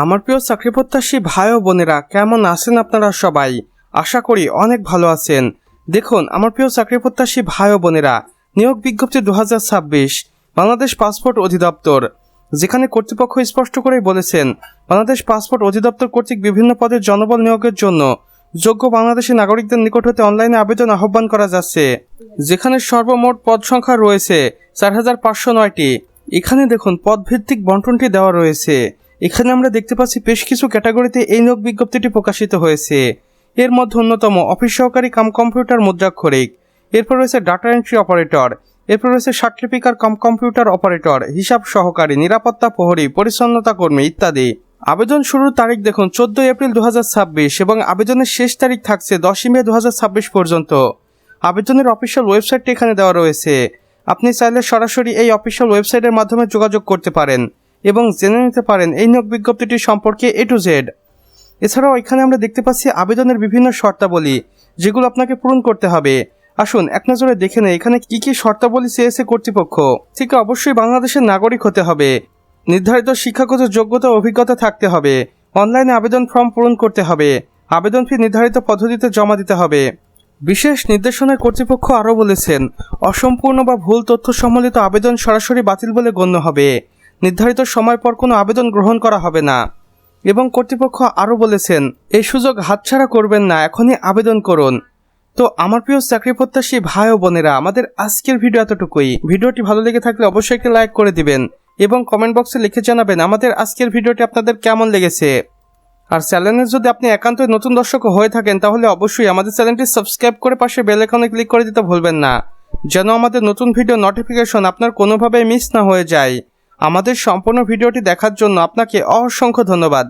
আমার প্রিয় চাকরি প্রত্যাশী ভাই ও বোনেরা, কেমন আছেন আপনারা সবাই? আশা করি অনেক ভালো আছেন। দেখুন আমার প্রিয় চাকরি প্রত্যাশী ভাই ও বোনেরা, নিয়োগ বিজ্ঞপ্তি 2026 বাংলাদেশ পাসপোর্ট অধিদপ্তর, যেখানে কর্তৃপক্ষ স্পষ্ট করেই বলেছেন বাংলাদেশ পাসপোর্ট অধিদপ্তর কর্তৃক বিভিন্ন পদের জনবল নিয়োগের জন্য যোগ্য বাংলাদেশি নাগরিকদের নিকট হতে অনলাইনে আবেদন আহ্বান করা যাচ্ছে, যেখানে সর্বমোট পদ সংখ্যা রয়েছে 4509টি। এখানে দেখুন পদভিত্তিক বন্টনটি দেওয়া রয়েছে। এখানে আমরা দেখতে পাচ্ছি বেশ কিছু ক্যাটাগরিতে এই নিয়োগ বিজ্ঞপ্তিটি প্রকাশিত হয়েছে। এর মধ্যে অন্যতম অফিস সহকারী কাম কম্পিউটার মুদ্রাক্ষরিক, এরপর রয়েছে ডাটা এন্ট্রি অপারেটর, এরপর রয়েছে সার্টিফিকার কাম কম্পিউটার অপারেটর, হিসাব সহকারী, নিরাপত্তা প্রহরী, পরিচ্ছন্নতা কর্মী ইত্যাদি। আবেদন শুরুর তারিখ দেখুন 14 এপ্রিল 2026 এবং আবেদনের শেষ তারিখ থাকছে 10 মে 2026 পর্যন্ত। আবেদনের অফিসিয়াল ওয়েবসাইটটি এখানে দেওয়া রয়েছে। আপনি চাইলে সরাসরি এই অফিসিয়াল ওয়েবসাইটের মাধ্যমে যোগাযোগ করতে পারেন এবং জেনে নিতে পারেন এই নিয়োগ বিজ্ঞপ্তিটি সম্পর্কে A to Z। এছাড়াও এখানে আমরা দেখতে পাচ্ছি আবেদনের বিভিন্ন শর্তাবলী, যেগুলো আপনাকে পূরণ করতে হবে। আসুন এক নজরে দেখে নেই এখানে কি কি শর্তাবলী চেয়েছে কর্তৃপক্ষ। থেকে অবশ্যই বাংলাদেশের নাগরিক হতে হবে, নির্ধারিত শিক্ষাগত যোগ্যতা ও অভিজ্ঞতা থাকতে হবে, অনলাইনে আবেদন ফর্ম পূরণ করতে হবে, আবেদন ফি নির্ধারিত পদ্ধতিতে জমা দিতে হবে। বিশেষ নির্দেশনায় কর্তৃপক্ষ আরও বলেছেন অসম্পূর্ণ বা ভুল তথ্য সম্বলিত আবেদন সরাসরি বাতিল বলে গণ্য হবে, নির্ধারিত সময় পর কোনো আবেদন গ্রহণ করা হবে না। এবং কর্তৃপক্ষ আরও বলেছেন এই সুযোগ হাতছাড়া করবেন না, এখনই আবেদন করুন। তো আমার প্রিয় চাকরি প্রত্যাশী ভাই ও বোনেরা, আমাদের আজকের ভিডিও এতটুকুই। ভিডিওটি ভালো লেগে থাকলে অবশ্যই একটি লাইক করে দিবেন এবং কমেন্ট বক্সে লিখে জানাবেন আমাদের আজকের ভিডিওটি আপনাদের কেমন লেগেছে। আর চ্যানেলে যদি আপনি একান্তই নতুন দর্শক হয়ে থাকেন তাহলে অবশ্যই আমাদের চ্যানেলটি সাবস্ক্রাইব করে পাশে বেল আইকনে ক্লিক করে দিতে ভুলবেন না, যেন আমাদের নতুন ভিডিও নোটিফিকেশন আপনার কোনোভাবে মিস না হয়ে যায়। আমাদের সম্পূর্ণ ভিডিওটি দেখার জন্য আপনাকে অসংখ্য ধন্যবাদ।